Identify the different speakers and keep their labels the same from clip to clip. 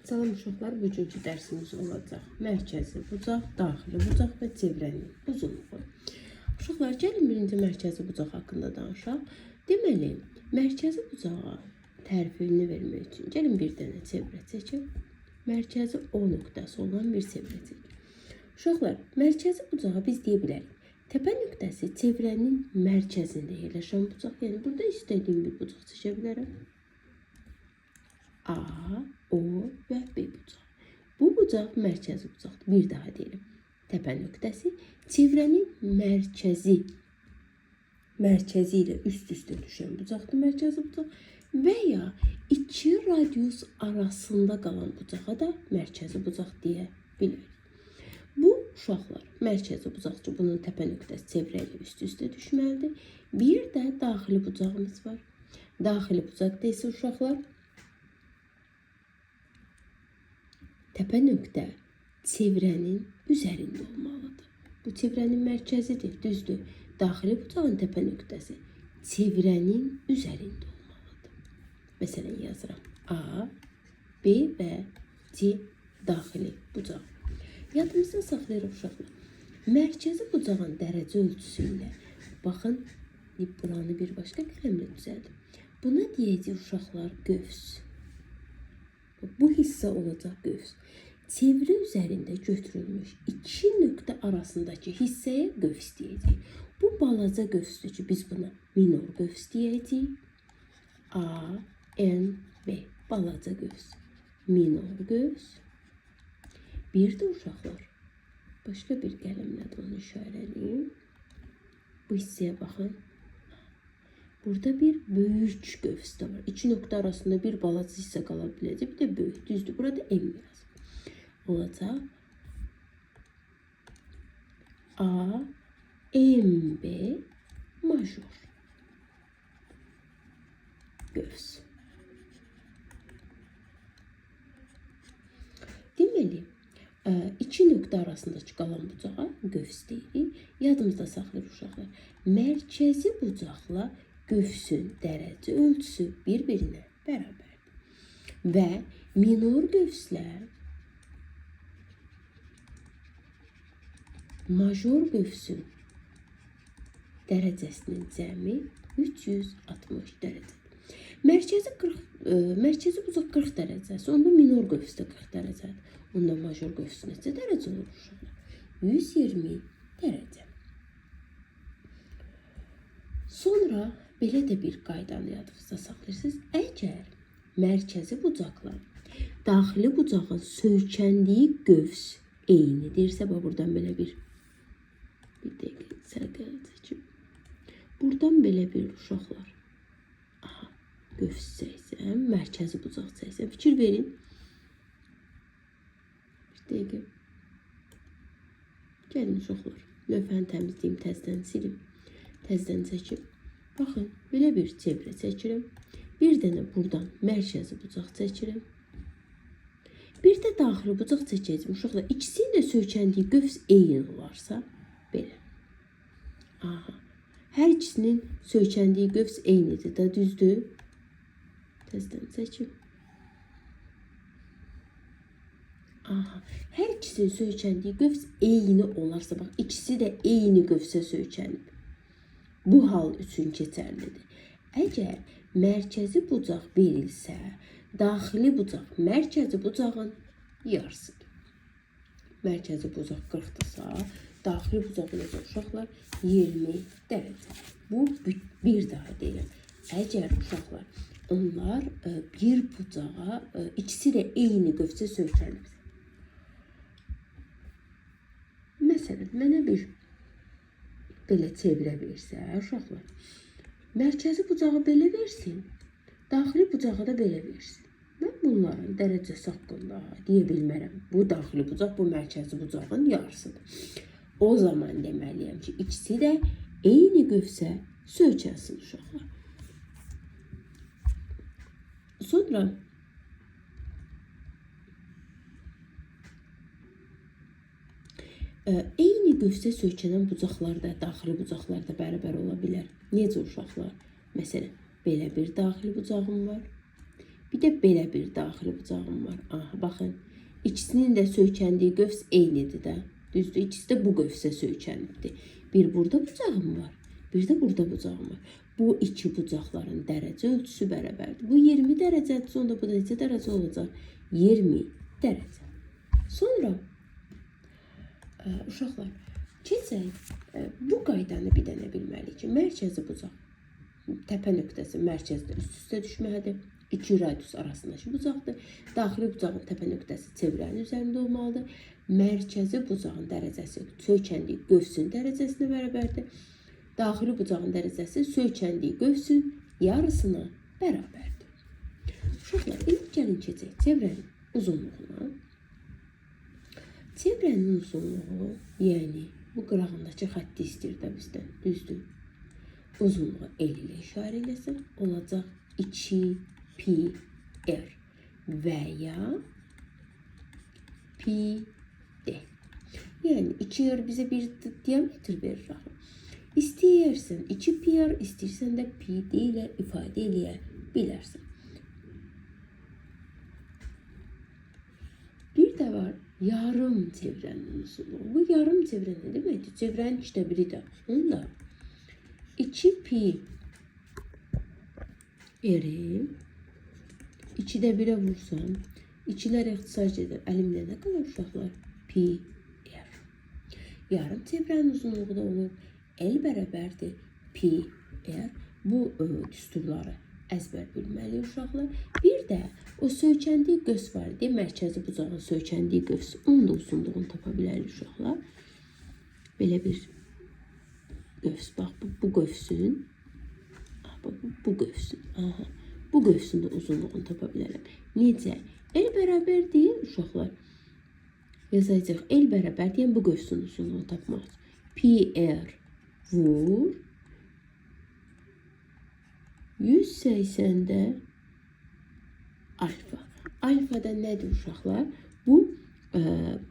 Speaker 1: Salam uşaqlar, bugünkü dərsimiz olacaq. Mərkəzi bucaq, daxili bucaq və çevrənin uzunluğu. Uşaqlar, gəlin birinci mərkəzi bucaq haqqında danışaq. Deməli, mərkəzi bucağa tərifini vermək üçün gəlin bir dənə çevrə çəkək. Mərkəzi O nöqtəsi olan bir çevrə çəkək. Uşaqlar, mərkəzi bucağa biz deyə bilərik. Təpə nöqtəsi çevrənin mərkəzində yerləşən bucaq. Yəni, burada istədiyim bir bucaq çəkə bilərəm. A, O və B bucaq. Bu bucaq mərkəzi bucaqdır. Bir daha deyirəm. Təpə nöqtəsi çevrənin mərkəzi ilə üst-üstə düşən bucaqdır mərkəzi bucaq. Və ya iki radius arasında qalan bucağa da mərkəzi bucaq deyə bilərik. Bu uşaqlar mərkəzi bucaqdır. Bunun təpə nöqtəsi çevrə ilə üst-üstə düşməlidir. Bir də daxili bucağımız var. Daxili bucaqda isə uşaqlar təpə nöqtə çevrənin üzərində olmalıdır. Bu çevrənin mərkəzidir, düzdür. Daxili bucağın təpə nöqtəsi çevrənin üzərində olmalıdır. Məsələn, yazıram. A, B və C daxili bucaq. Yadımızda saxlayırıq uşaqlar. Mərkəzi bucağın dərəcə ölçüsü ilə, baxın, buranı bir başqa qələmlə düzəldim. Buna deyəcək uşaqlar qövs. Bu hissə olacaq qövs. Çevrə üzərində götürülmüş iki nöqtə arasındakı hissəyə qövs deyəcək. Bu balaca qövsdür ki, biz buna minor qövs deyəcək. A, N, B. Balaca qövs. Minor qövs. Bir də uşaqlar. Başqa bir qələmlə də onu işarəliyim. Bu hissəyə baxın. Burada bir böyük qövs də var. İki nöqtə arasında bir balaca hissə qala biləcək. Bir də böyük, düzdür. Burada M yazılır. Olacaq. A, M, B, major. Qövs. Deməli, iki nöqtə arasındakı qalan bucağa qövs deyirik. Yadımızda saxlayır uşaqlar. Mərkəzi bucaqla qövsün dərəcə ölçüsü bir-birinə bərabərdir. Və minor qövslər major qövsün dərəcəsinin cəmi 360 dərəcədir. Mərkəzi bucaq 40 dərəcəsi, onda minor qövs də 40 dərəcədir. Onda major qövs neçə dərəcə olur uşaqlar? 120 dərəcə. Sonra belə də bir qaydanı yadınızda saxlayırsınız. Əgər mərkəzi bucaqla daxili bucağın söykəndiyi qövs eynidirsə, buradan belə bir dəqiqə sərqələ çəkim. Buradan belə bir uşaqlar. Aha, qövs çəksəm, mərkəzi bucaq çəksəm. Fikir verin. Bir dəqiqə. Gəlin uşaqlar. Lövhəni təmizləyim, təzdən silim. Təzdən çəkim. Baxın, belə bir çevrə çəkirəm. Bir dənə buradan mərkəzi bucaq çəkirəm. Bir də daxili bucaq çəkəcəm. Uşaqlar, ikisinin də söykəndiyi qövs eyni olarsa, belə. Aha. Hər ikisinin söykəndiyi qövs eynidir də, düzdür. Təzdən çəkim. Aha. Hər ikisinin söykəndiyi qövs eyni olarsa, bax, ikisi də eyni qövsə söykənib. Bu hal üçün keçərlidir. Əgər mərkəzi bucaq verilsə, daxili bucaq mərkəzi bucağın yarısıdır. Mərkəzi bucaq 40-dırsa, daxili bucaq olacaq uşaqlar 20 dərəcə. Bu bir daha deyirəm. Əgər uşaqlar onlar bir bucağa ikisi də eyni qövsə söykənib. Məsələn, mənə bir belə çevrə versə, uşaqlar, mərkəzi bucağı belə versin, daxili bucağı da belə versin. Mən bunların dərəcəsi haqqında deyə bilmərəm. Bu daxili bucaq, bu mərkəzi bucağın yarısıdır. O zaman deməliyəm ki, ikisi də eyni qövsə söykənsin uşaqlar. Sonra eyni qövsə söykənən bucaqlar da, daxili bucaqlar da bərabər ola bilər. Necə uşaqlar? Məsələn, belə bir daxili bucağım var. Bir də belə bir daxili bucağım var. Aha, baxın. İkisinin də söykəndiyi qövs eynidir də. Düzdür, ikisi də bu qövsə söykənibdir. Bir burada bucağım var, bir də burada bucağım var. Bu iki bucaqların dərəcə ölçüsü bərabərdir. Bu 20 dərəcədir, sonra bu da neçə dərəcə olacaq? 20 dərəcə. Sonra uşaqlar, keçək bu qaydanı bir dənə bilməliyik ki, mərkəzi bucaq, təpə nöqtəsi mərkəzdə üst-üstə düşməlidir. İki radius arasındakı bucaqdır. Daxili bucağın təpə nöqtəsi çevrənin üzərində olmalıdır. Mərkəzi bucağın dərəcəsi söykəndiyi qövsün dərəcəsinə bərabərdir. Daxili bucağın dərəcəsi söykəndiyi qövsün yarısına bərabərdir. Uşaqlar, ilk gəlin keçək çevrənin uzunluğuna. Çevrənin uzunluğu, yəni bu qırağındakı xətti istəyir də bizdən, düzdür. Uzunluğu el ilə işarə eləsin, olacaq 2 pi r və ya pi d. Yəni 2r bizə bir diametr verir. İstəyirsən 2 pi r, istəyirsən də pi d ilə ifadə eləyə bilərsən. Bir də var yarım çevrənin uzunluğu. Bu yarım çevrə nə deməkdir? Çevrənin 2də biridir. Onda 2 pi r-i 2də 1-ə vursam, 2-lər ixtisar edir. Əlimdə nə qalır uşaqlar? Pi r. Yarım çevrənin uzunluğu da olur. L bərabərdir pi r. Bu düsturları əzbər bilməli uşaqlar. Bir də o söykəndiyi qövs var idi. Mərkəzi bucağın söykəndiyi qövs. Onun da uzunluğunu tapa bilərik uşaqlar. Belə bir qövs. Bax, bu qövsün. Bu qövsün. Aha. Bu qövsün də uzunluğunu tapa bilərəm. Necə? L bərabər deyil uşaqlar. Yazacaq. L bərabər deyən bu qövsün uzunluğunu tapmaq. Pi r vur 180-də alfa. Alfa da nədir uşaqlar? Bu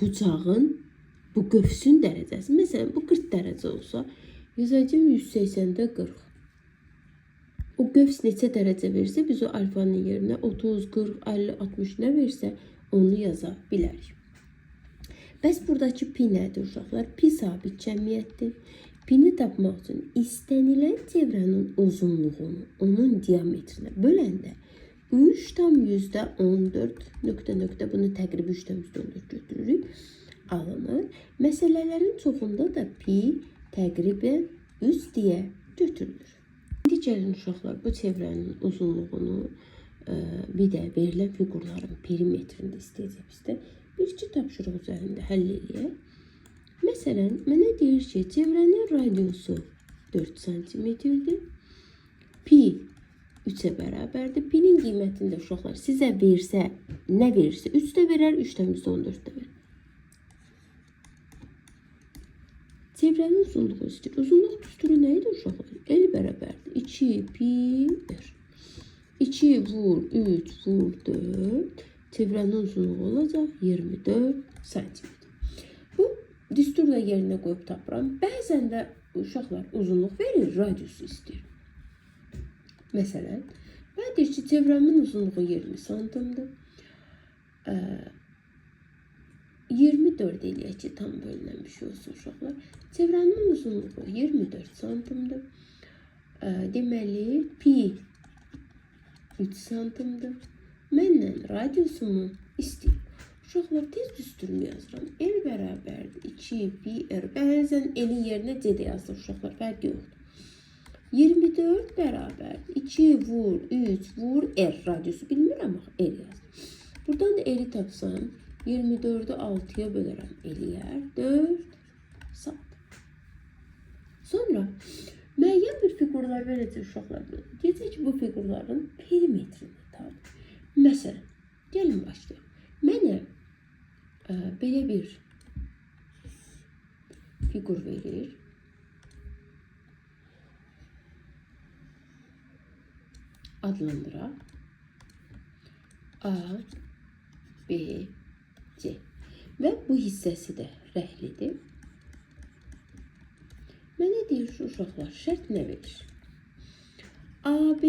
Speaker 1: bucağın, bu qövsün dərəcəsi. Məsələn, bu 40 dərəcə olsa, yazacağım 180-də 40. O qövs neçə dərəcə versə, biz o alfanın yerinə 30, 40, 50, 60 nə versə, onu yaza bilərik. Bəs buradakı pi nədir uşaqlar? Pi sabit cəmiyyətdir. Pini tapmaq üçün istənilən çevrənin uzunluğunu onun diametrinə böləndə 3,14 nöqtə bunu təqribi 3,14 götürürük, alınır. Məsələlərin çoxunda da pi təqribən 3 deyə götürülür. İndi gəlin uşaqlar, bu çevrənin uzunluğunu bir də verilən fiqurların perimetrində istəyəcək bizdə. Bir-iki tapşırıq üzərində həll edək. Məsələn, mənə deyir ki, çevrənin radiusu 4 cm-dir. Pi 3-ə bərabərdir. Pinin qiymətini də uşaqlar sizə versə, nə verirsə 3 də verər, 3,14 də verər. Çevrənin uzunluğu istəyir. Uzunluq düsturu nə idi uşaqlar? L bərabərdir. 2 pi r. 2 vur 3 vur 4. Çevrənin uzunluğu olacaq 24 cm. Bu düsturla yerinə qoyub tapıram. Bəzən də uşaqlar uzunluq verir, radiusu istəyir. Məsələn, mən deyir ki, çevrəmin uzunluğu 20 santimdir. 24 eləyək ki, tam bölünən bir şey olsun uşaqlar. Çevrənin uzunluğu 24 santimdir. Deməli, pi 3 santimdir. Məndən radiusumu istəyir. Uşaqlar, tez düsturumu yazıram. L bərabərdir 2 pi r. Bəzən L-in yerinə C də yazılır uşaqlar, fərqi yoxdur. 24 bərabər 2 vur 3 vur r. Radiusu bilmirəm, L yazdım. Buradan da L-i tapsam, 24'ü 6'ya bölərəm, eləyər 4 saat. Sonra müəyyən bir fiqurlar verəcək uşaqlar. Deyəcək ki, bu fiqurların perimetrini tapın. Məsələn, gəlin başlayaq. Mənə belə bir fiqur verir. Adlandıraq. A, B, C. Və bu hissəsi də rəhlidir. Mənə deyir şu uşaqlar, şərt nə verir? AB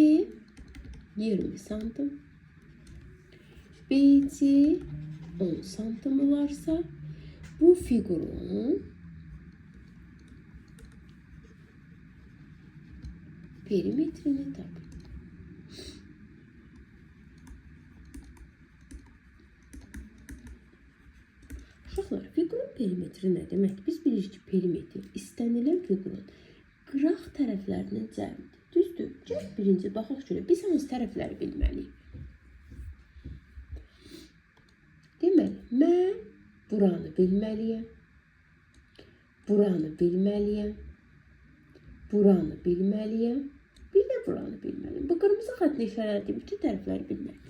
Speaker 1: 20 santim, BC 10 santim olarsa, bu fiqurun perimetrini tapın. Uşaqlar, fiqurun perimetri nə demək? Biz bilirik ki, perimetr istənilən fiqurun qıraq tərəflərinin cəmidir. Düzdür? Gəl birinci baxaq görə. Biz hansı tərəfləri bilməliyik? Deməli, mən buranı bilməliyəm. Buranı bilməliyəm. Buranı bilməliyəm. Bir də buranı bilməliyəm. Bu qırmızı xətlə işarələdiyim bütün tərəfləri bilməliyəm.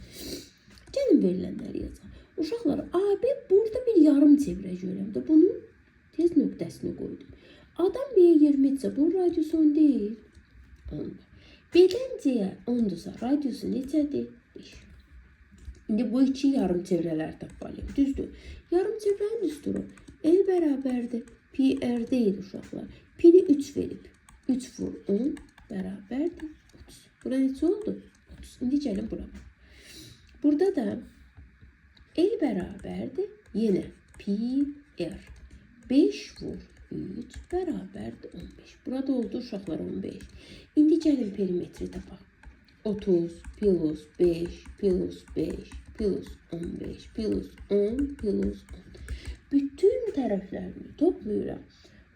Speaker 1: Gəlin verilənləri yazaq. Uşaqlar, AB burada bir yarım çevrə görəmdə. Bunun tez nöqtəsini qoydum. Adam B'yə 20-dirsə, bunun radiusu 10 deyil. 10. B'dən C'yə 10-dursa, radiusu neçədir? 5. İndi bu iki yarım çevrələri tapmalıyım. Düzdür. Yarım çevrənin düsturu L bərabərdir. Pi R deyil uşaqlar. Pi'ni 3 verib. 3 vur 10 bərabərdir 30. Bura neçə oldu? 30. İndi gəlin bura. Burada da L bərabərdir. Yenə pi R. 5 vur 3 bərabərdir 15. Burada oldu uşaqlar 15. İndi gəlin perimetri tapaq. 30 plus 5 plus 5 plus 15 plus 10 plus 10. Bütün tərəflərini toplayıram.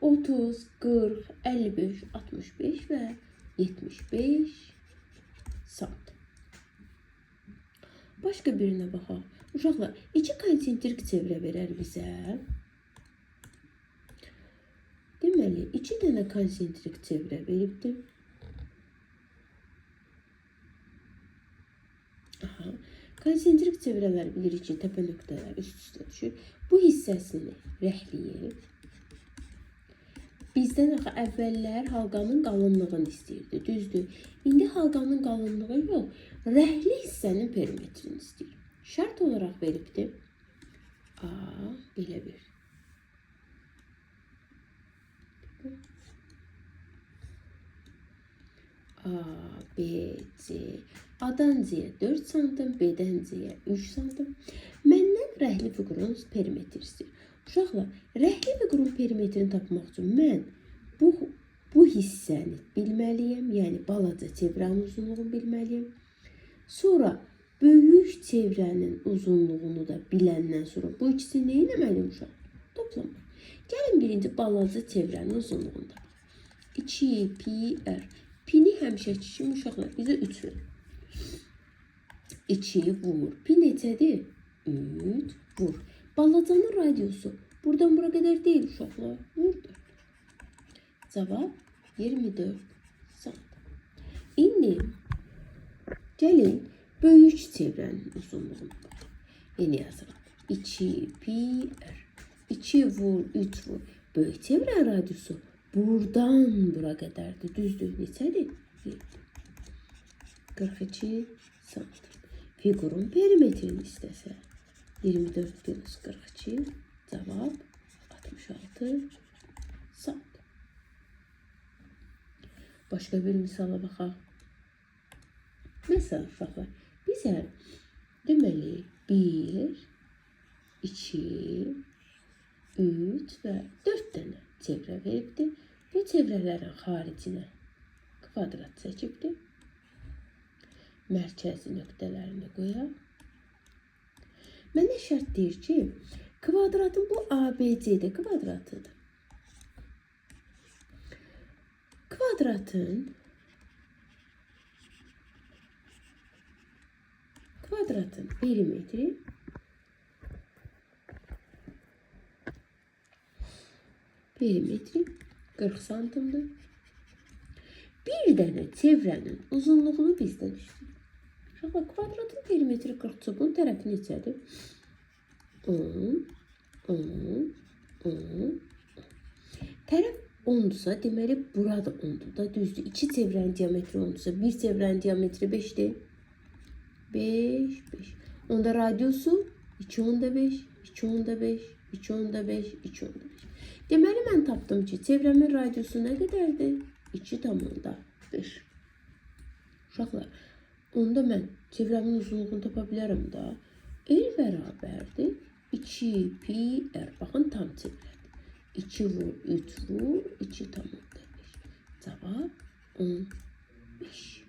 Speaker 1: 30, 40, 55, 65 və 75 sant. Başqa birinə baxaq. Uşaqlar, 2 konsentrik çevrə verər bizə. Deməli, 2 dənə konsentrik çevrə veribdir. Aha. Konsentrik çevrələr bilirik ki, təpə nöqtələr üst-üstə düşür. Bu hissəsini rəhləyib. Bizdən axı əvvəllər halqanın qalınlığını istəyirdi. Düzdür. İndi halqanın qalınlığı yox, rəhli hissənin perimetrini istəyir. Şərt olaraq veribdir. A, belə bir. A, B, C. A-dan C-yə 4 santim, B-dən C-yə 3 santim. Məndən rəhli fiqurun perimetri istəyir. Uşaqlar, rəhli fiqurun perimetrini tapmaq üçün mən bu hissəni bilməliyəm. Yəni, balaca çevrənin uzunluğunu bilməliyəm. Sonra böyük çevrənin uzunluğunu da biləndən sonra bu ikisini nə etməliyim uşaq? Toplamaq. Gəlin birinci balaca çevrənin uzunluğunu da. 2 pi r. Pini həmişəki kimi uşaqlar bizə 3 verir. 2 vur. Pi neçədir? 3 vur. Balacanın radiusu buradan bura qədər deyil uşaqlar. Vurdur. Cavab 24 santim. İndi gəlin böyük çevrənin uzunluğuna baxaq. Yeni yazırıq. 2 pi r. 2 vur, 3 vur. Böyük çevrənin radiusu buradan bura qədərdir. Düzdür. Neçədir? 42 santim. Fiqurun perimetrini istəsə 24 plus 42 cavab 66 santim. Başqa bir misala baxaq. Məsələn, uşaqlar, bizə deməli 1, 2, 3 və 4 dənə çevrə veribdir. Bu çevrələrin xaricinə kvadrat çəkibdir. Mərkəzi nöqtələrini qoyaq. Mənə şərt deyir ki, kvadratın bu ABC-də kvadratıdır. Kvadratın perimetri perimetri 40 santimdir. Bir dənə çevrənin uzunluğunu bizdən istəyir. Uşaqlar, kvadratın perimetri 40-dır. Bunun tərəfi neçədir? 10, 10, 10. Tərəf 10-dursa, deməli, burada 10-dur da, düzdür. 2 çevrənin diametri 10-dursa, bir çevrənin diametri 5-dir. 5, 5. Onda radiusu 2 onda 5, 2 onda 5, 2 onda 5, 2 onda 5. Deməli, mən tapdım ki, çevrəmin radiusu nə qədərdir? 2 tam onda 5. Uşaqlar, onda mən çevrəmin uzunluğunu tapa bilərəm da. L bərabərdir 2 pi r. Baxın, tam çevrədir. 2 vur, 3 vur, 2 tam 5. Cavab 15.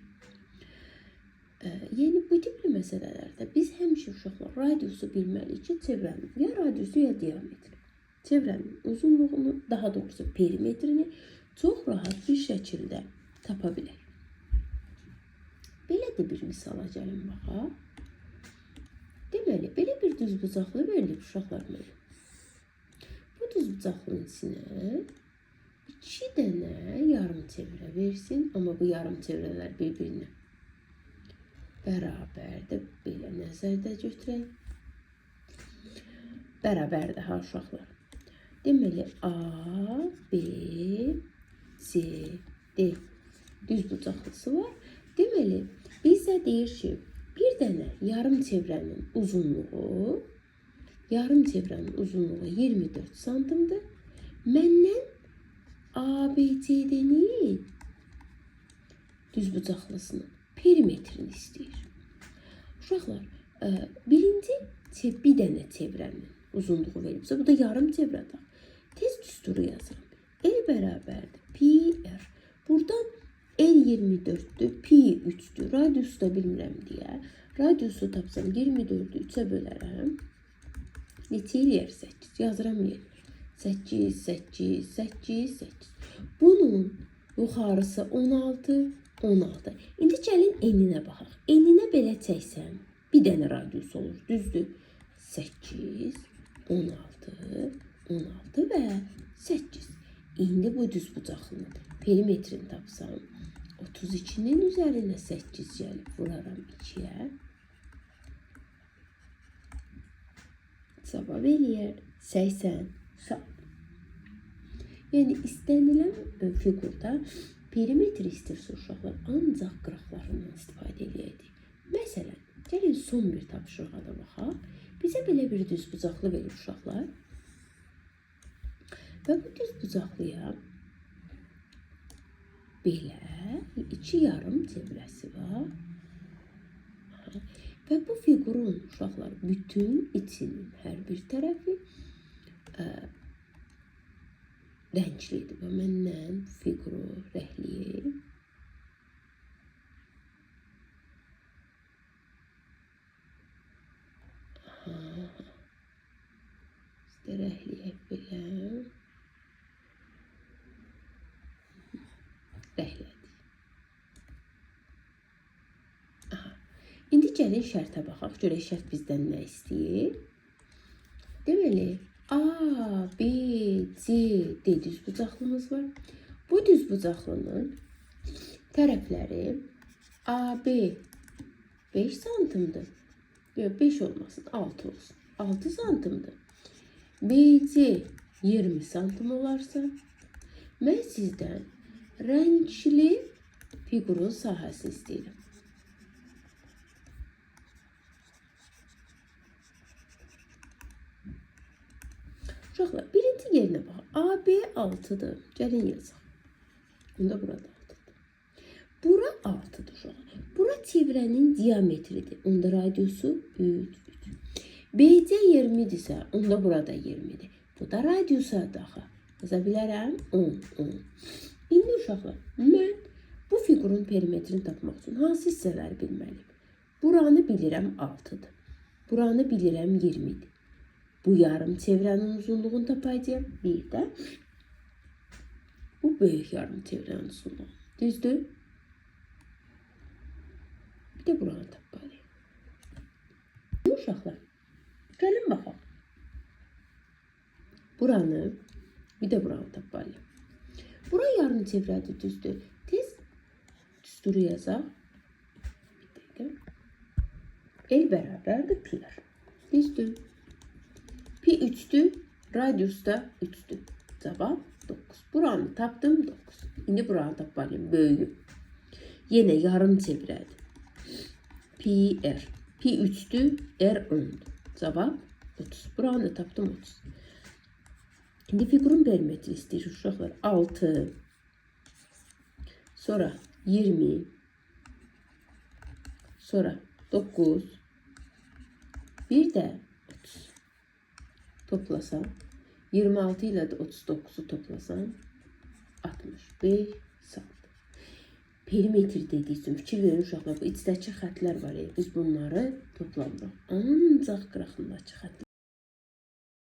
Speaker 1: Yəni, bu tipli məsələlərdə biz həmişə uşaqlar radiusu bilməliyik ki, çevrənin ya radiusu ya diametri. Çevrənin uzunluğunu, daha doğrusu perimetrini çox rahat bir şəkildə tapa bilək. Belə də bir misala gəlin baxaq. Deməli, belə bir düzbucaqlı verilib uşaqlar mənə. Bu düzbucaqlının içinə 2 dənə yarım çevrə versin, amma bu yarım çevrələr bir-birinə bərabərdir. Belə nəzərdə götürək. Bərabərdir ha uşaqlar. Deməli, A, B, C, D düzbucaqlısı var. Deməli, bizə deyir ki, bir dənə yarım çevrənin uzunluğu 24 santimdir. Məndən ABCD-nin düzbucaqlısının perimetrini istəyir. Uşaqlar, birinci bir dənə çevrənin uzunluğu verilibsə, bu da yarım çevrədir. Tez düsturu yazıram. L bərabərdir pi r. Buradan L 24'dür, pi 3'dür. Radiusu da bilmirəm deyə. Radiusu tapsam 24'ü 3'ə bölərəm. Neçə eləyər? 8. Yazıram yerine. 8, 8, 8, 8. Bunun yuxarısı 16, 16. İndi gəlin eninə baxaq. Eninə belə çəksəm, bir dənə radius olur. Düzdür? 8, 16, 16 və 8. İndi bu düzbucaqlının perimetrini tapsam, 32'nin üzerine 8 gəlib vuraram 2'yə. Cavab eləyər 80 saat. Yəni istənilən fiqurda perimetr istəyirsə uşaqlar ancaq qıraqlarından istifadə eləyəcək. Məsələn, gəlin son bir tapşırığa da baxaq. Bizə belə bir düzbucaqlı verir uşaqlar. Və bu düzbucaqlıya belə 2 yarım çevrəsi var. Və bu fiqurun uşaqlar bütün içinin hər bir tərəfi rənglidir. Və məndən fiquru rəngləyib. İşte rəngləyib belə. Rəhlədik. İndi gəlin şərtə baxaq. Görək şərt bizdən nə istəyir? Deməli, A, B, C, D düzbucaqlımız var. Bu düzbucaqlının tərəfləri AB 5 santimdir. Yox, 5 olmasın, 6 olsun. 6 santimdir. BC 20 santim olarsa, mən sizdən rəngli fiqurun sahəsi istəyirəm. Uşaqlar, birinci yerinə baxaq. AB 6'dır. Gəlin yazaq. Bunda burada 6'dır. Bura 6'dır uşaqlar. Bura çevrənin diametridir. Onda radiusu 3, 3. BC 20'dirsə, onda burada 20'dir. Bu da radiusa daxı. Yaza bilərəm 10, 10. İndi uşaqlar, mən bu fiqurun perimetrini tapmaq üçün hansı hissələri bilməliyim? Buranı bilirəm 6'dır. Buranı bilirəm 20'dir. Bu yarım çevrənin uzunluğunu tapacağım. Bir də bu böyük yarım çevrənin uzunluğu. Düzdür? Bir də buranı tapmalıyım. Uşaqlar, gəlin baxaq. Buranı, bir də buranı tapmalıyım. Bura yarım çevrədir, düzdür. Tez düsturu yazaq. Bir dəqiqə. L bərabərdir pi r. Düzdür. Pi 3'dür, radius da 3'dür. Cavab 9. Buranı tapdım 9. İndi buranı tapmalıyım, böyüyüm. Yenə yarım çevrədir. Pi r. Pi 3'dür, r 10'dur. Cavab 30. Buranı tapdım 30. İndi fiqurun perimetri istəyir uşaqlar. 6. Sonra 20. Sonra 9. Bir də 30 toplasan, 26 ilə də 39'u toplasan 65 saat. Perimetr dediği üçün fikir verin uşaqlar, bu içdəki xətlər var ya, biz bunları toplamırıq. Ancaq qıraqındakı xətlər.